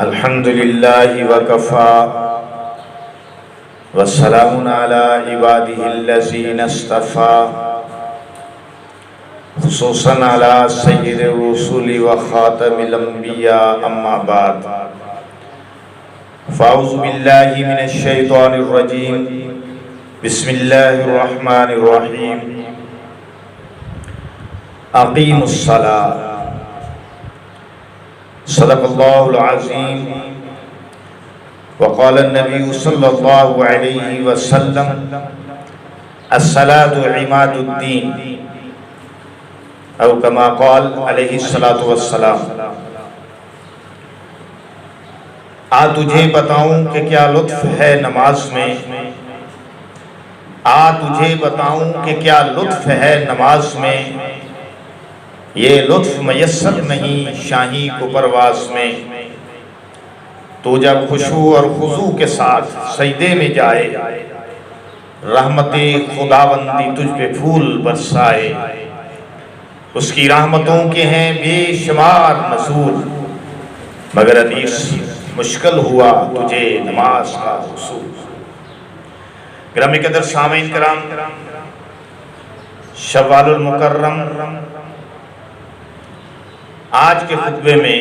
الحمد لله وكفى والسلام على عباده الذين اصطفى خصوصا على سيد الرسل وخاتم الأنبياء أما بعد فأعوذ بالله من الشيطان الرجيم بسم الله الرحمن الرحيم أقيموا الصلاة صدق الله العظيم وقال النبي صلى الله عليه وسلم الصلاة عماد الدين او كما قال علیہ الصلاۃ والسلام۔ آ تجھے بتاؤں کہ کیا لطف ہے نماز میں، آ تجھے بتاؤں کہ کیا لطف ہے نماز میں، یہ لطف میسر نہیں شاہی کو پرواز میں۔ تو جب خشوع اور خضوع کے ساتھ سجدے میں جائے، رحمت خداوندی تجھ پہ پھول برسائے۔ اس کی رحمتوں کے ہیں بے شمار نزول، مگر حدیث مشکل ہوا تجھے نماز کا حصول۔ گرامی قدر سامعین کرام، شوال المکرم آج کے خطبے میں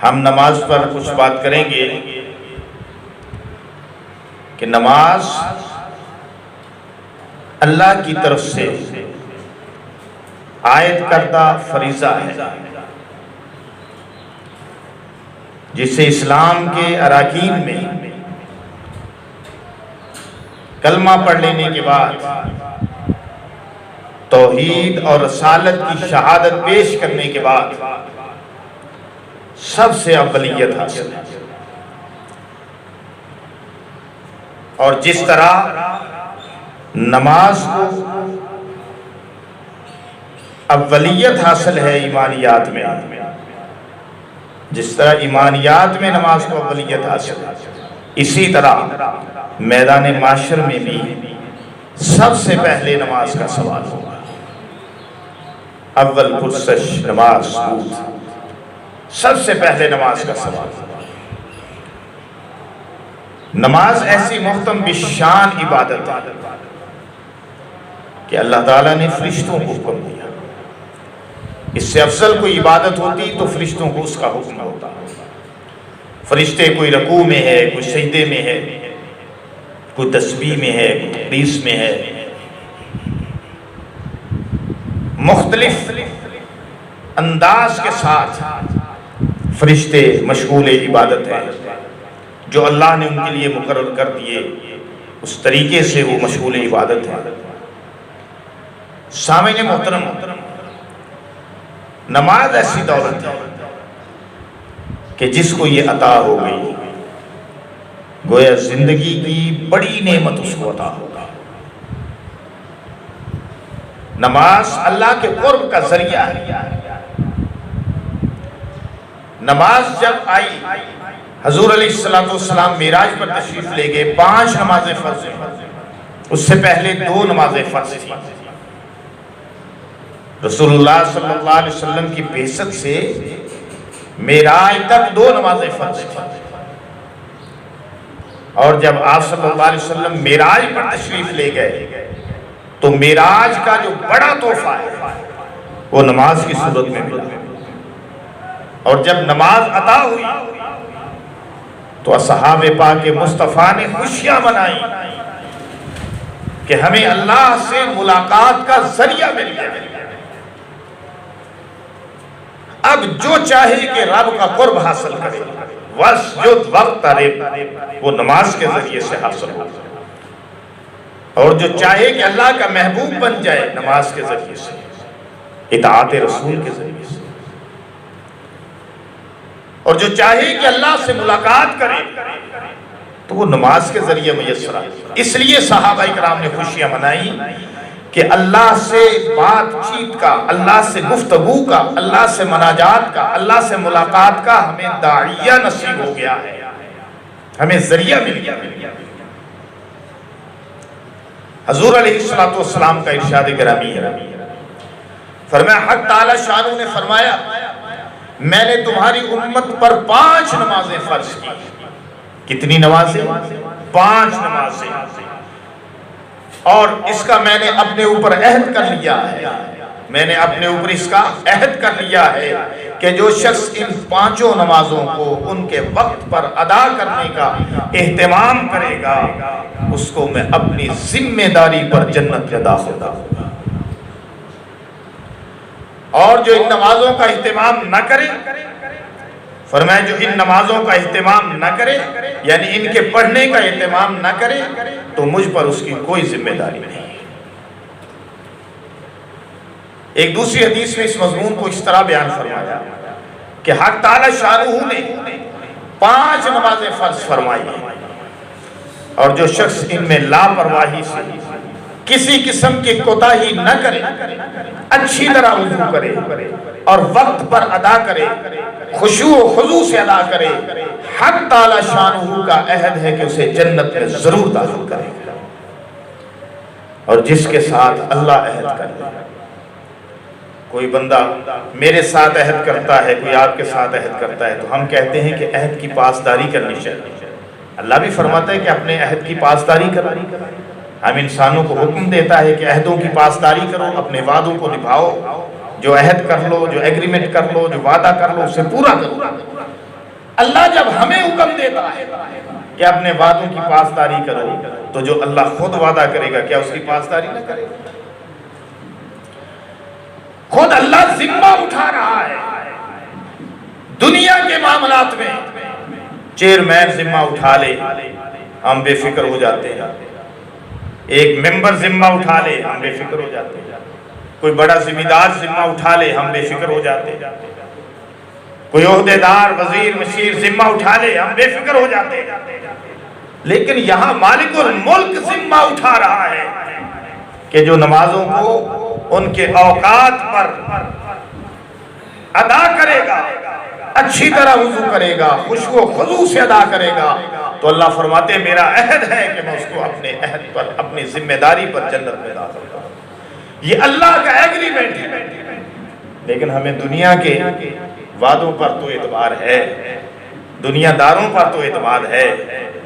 ہم نماز پر کچھ بات کریں گے کہ نماز اللہ کی طرف سے عائد کردہ فریضہ ہے، جسے اسلام کے اراکین میں کلمہ پڑھ لینے کے بعد توحید اور رسالت کی شہادت پیش کرنے کے بعد سب سے اولیت حاصل ہے۔ اور جس طرح نماز کو اولیت حاصل ہے ایمانیات میں، جس طرح ایمانیات میں نماز کو اولیت حاصل ہے، اسی طرح میدان معاشر میں بھی سب سے پہلے نماز کا سوال ہوگا۔ اول پرسش نماز بود، سب سے پہلے نماز کا سوال ہوگا۔ نماز ایسی محتم بشان عبادت ہے کہ اللہ تعالیٰ نے فرشتوں کو حکم دیا۔ اس سے افضل کوئی عبادت ہوتی تو فرشتوں کو اس کا حکم ہوتا۔ فرشتے کوئی رکوع میں ہے، کوئی سجدے میں ہے، کوئی تسبیح میں ہے، کوئی تقدیس میں ہے، مختلف انداز کے ساتھ فرشتے مشغول عبادت ہیں۔ جو اللہ نے ان کے لیے مقرر کر دیے اس طریقے سے وہ مشغول عبادت ہے۔ سامعین محترم، نماز ایسی دولت ہے کہ جس کو یہ عطا ہو گئی، گویا زندگی کی بڑی نعمت اس کو عطا ہوگا۔ نماز اللہ کے قرب کا ذریعہ ہے۔ نماز جب آئی، حضور علیہ السلام معراج پر تشریف لے گئے، 5 نمازیں فرض ہیں، اس سے پہلے 2 نمازیں فرض تھیں۔ رسول اللہ صلی اللہ علیہ وسلم کی بعثت سے معراج تک 2 نمازیں فرض تھیں، اور جب آپ صلی اللہ علیہ وسلم معراج پر تشریف لے گئے تو معراج کا جو بڑا تحفہ ہے وہ نماز کی صورت میں ملا۔ اور جب نماز عطا ہوئی تو اصحاب پاک مصطفیٰ نے خوشیاں منائی کہ ہمیں اللہ سے ملاقات کا ذریعہ مل گیا۔ اب جو چاہے کہ رب کا قرب حاصل کرے، وَاسْجُدْ وَاقْتَرِب، وہ نماز کے ذریعے سے حاصل ہو، اور جو چاہے کہ اللہ کا محبوب بن جائے، نماز کے ذریعے سے، اطاعت رسول کے ذریعے سے، اور جو چاہے کہ اللہ سے ملاقات کرے تو وہ نماز کے ذریعے میسر آئے۔ اس لیے صحابہ کرام نے خوشیاں منائی کہ اللہ سے بات چیت کا، اللہ سے گفتگو کا، اللہ سے مناجات کا، اللہ سے ملاقات کا ہمیں داعیہ نصیب ہو گیا ہے، ہمیں ذریعہ مل گیا۔ حضور علیہ السلام کا ارشاد گرامی ہے، فرمایا حق تعالی شانہ نے فرمایا میں نے تمہاری امت پر 5 نمازیں فرض کی. کتنی نمازیں؟ 5 نمازیں. اور اس کا میں نے اپنے اوپر عہد کر لیا ہے، میں نے اپنے اوپر اس کا عہد کر لیا ہے کہ جو شخص ان 5 نمازوں کو ان کے وقت پر ادا کرنے کا اہتمام کرے گا اس کو میں اپنی ذمہ داری پر جنت میں داخل کروں گا. اور جو ان نمازوں کا اہتمام نہ کرے، فرمایا جو ان نمازوں کا اہتمام نہ کرے یعنی ان کے پڑھنے کا اہتمام نہ کرے تو مجھ پر اس کی کوئی ذمہ داری نہیں. ایک دوسری حدیث میں اس مضمون کو اس طرح بیان فرمایا کہ حق تعالی شانہ نے 5 نمازیں فرض فرمائی ہیں، اور جو شخص ان میں لاپرواہی سے کسی قسم کی کوتاہی نہ کرے، اچھی طرح وضو کرے اور وقت پر ادا کرے، خشوع و خضوع سے ادا کرے، حق تعالی شانہ کا عہد ہے کہ اسے جنت میں ضرور داخل کرے گا. اور جس کے ساتھ اللہ عہد کر لے، کوئی بندہ میرے ساتھ عہد کرتا ہے، کوئی آپ کے ساتھ عہد کرتا ہے تو ہم کہتے ہیں کہ عہد کی پاسداری کرنی چاہیے. اللہ بھی فرماتا ہے کہ اپنے عہد کی پاسداری کرو. ہم انسانوں کو حکم دیتا ہے کہ عہدوں کی پاسداری کرو، اپنے وعدوں کو نبھاؤ، جو عہد کر لو، جو ایگریمنٹ کر لو، جو وعدہ کر لو اسے پورا کرو. اللہ جب ہمیں حکم دیتا ہے کہ اپنے وعدوں کی پاسداری کرو تو جو اللہ خود وعدہ کرے گا کیا اس کی پاسداری نہ کرے گا؟ خود اللہ ذمہ اٹھا رہا ہے. دنیا کے معاملات میں چیئرمین ذمہ اٹھا لے ہم بے فکر ہو جاتے ہیں، ایک ممبر ذمہ اٹھا لے ہم بے فکر ہو جاتے ہیں، کوئی بڑا ذمہ دار ذمہ اٹھا لے ہم بے فکر ہو جاتے ہیں، کوئی عہدیدار وزیر مشیر ذمہ اٹھا لے ہم بے فکر ہو جاتے ہیں. لیکن یہاں مالک الملک ذمہ اٹھا رہا ہے کہ جو نمازوں کو ان کے اوقات پر ادا کرے گا، اچھی طرح وضو کرے گا، خشوع و خضوع سے ادا کرے گا تو اللہ فرماتے ہیں میرا عہد ہے کہ میں اس کو اپنے عہد پر، اپنی ذمہ داری پر جنت میں داخل کروں. یہ اللہ کا ایگریمنٹ ہے. لیکن ہمیں دنیا کے وعدوں پر تو اعتبار ہے، دنیا داروں پر تو اعتماد ہے،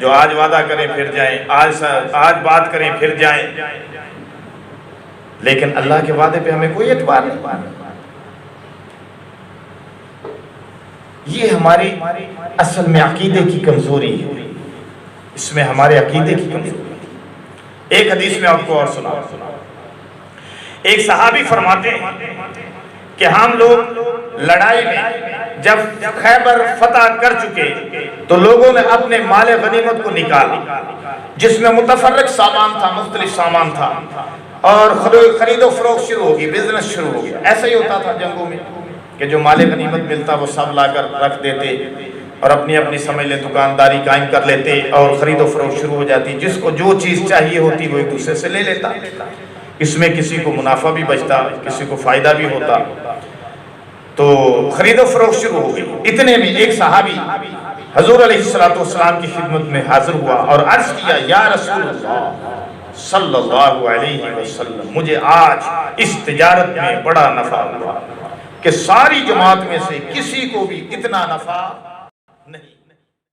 جو آج وعدہ کریں پھر جائیں، آج بات کریں پھر جائیں، لیکن اللہ کے وعدے پہ ہمیں کوئی اعتبار نہیں. یہ ہماری اصل میں عقیدے کی کمزوری ہے، اس میں ہمارے عقیدے کی کمزوری ہے. ایک حدیث میں آپ کو اور سنا، ایک صحابی فرماتے ہیں کہ ہم لوگ لڑائی میں جب خیبر فتح کر چکے تو لوگوں نے اپنے مال غنیمت کو نکالا جس میں متفرق سامان تھا، مختلف سامان تھا، اور خرید و فروخت شروع ہوگی، بزنس شروع ہو گیا. ایسا ہی ہوتا تھا جنگوں میں کہ جو مال غنیمت ملتا وہ سب لا کر رکھ دیتے اور اپنی اپنی سمجھ لے دکانداری قائم کر لیتے اور خرید و فروخت شروع ہو جاتی. جس کو جو چیز چاہیے ہوتی وہ ایک دوسرے سے لے لیتا. اس میں کسی کو منافع بھی بچتا، کسی کو فائدہ بھی ہوتا. تو خرید و فروخت شروع ہو گئی. اتنے میں ایک صحابی حضور علیہ السلام کی خدمت میں حاضر ہوا اور عرض کیا یا رسول اللہ صلی اللہ علیہ وسلم، مجھے آج اس تجارت میں بڑا نفع ہوا کہ ساری جماعت میں سے کسی کو بھی اتنا نفع نہیں.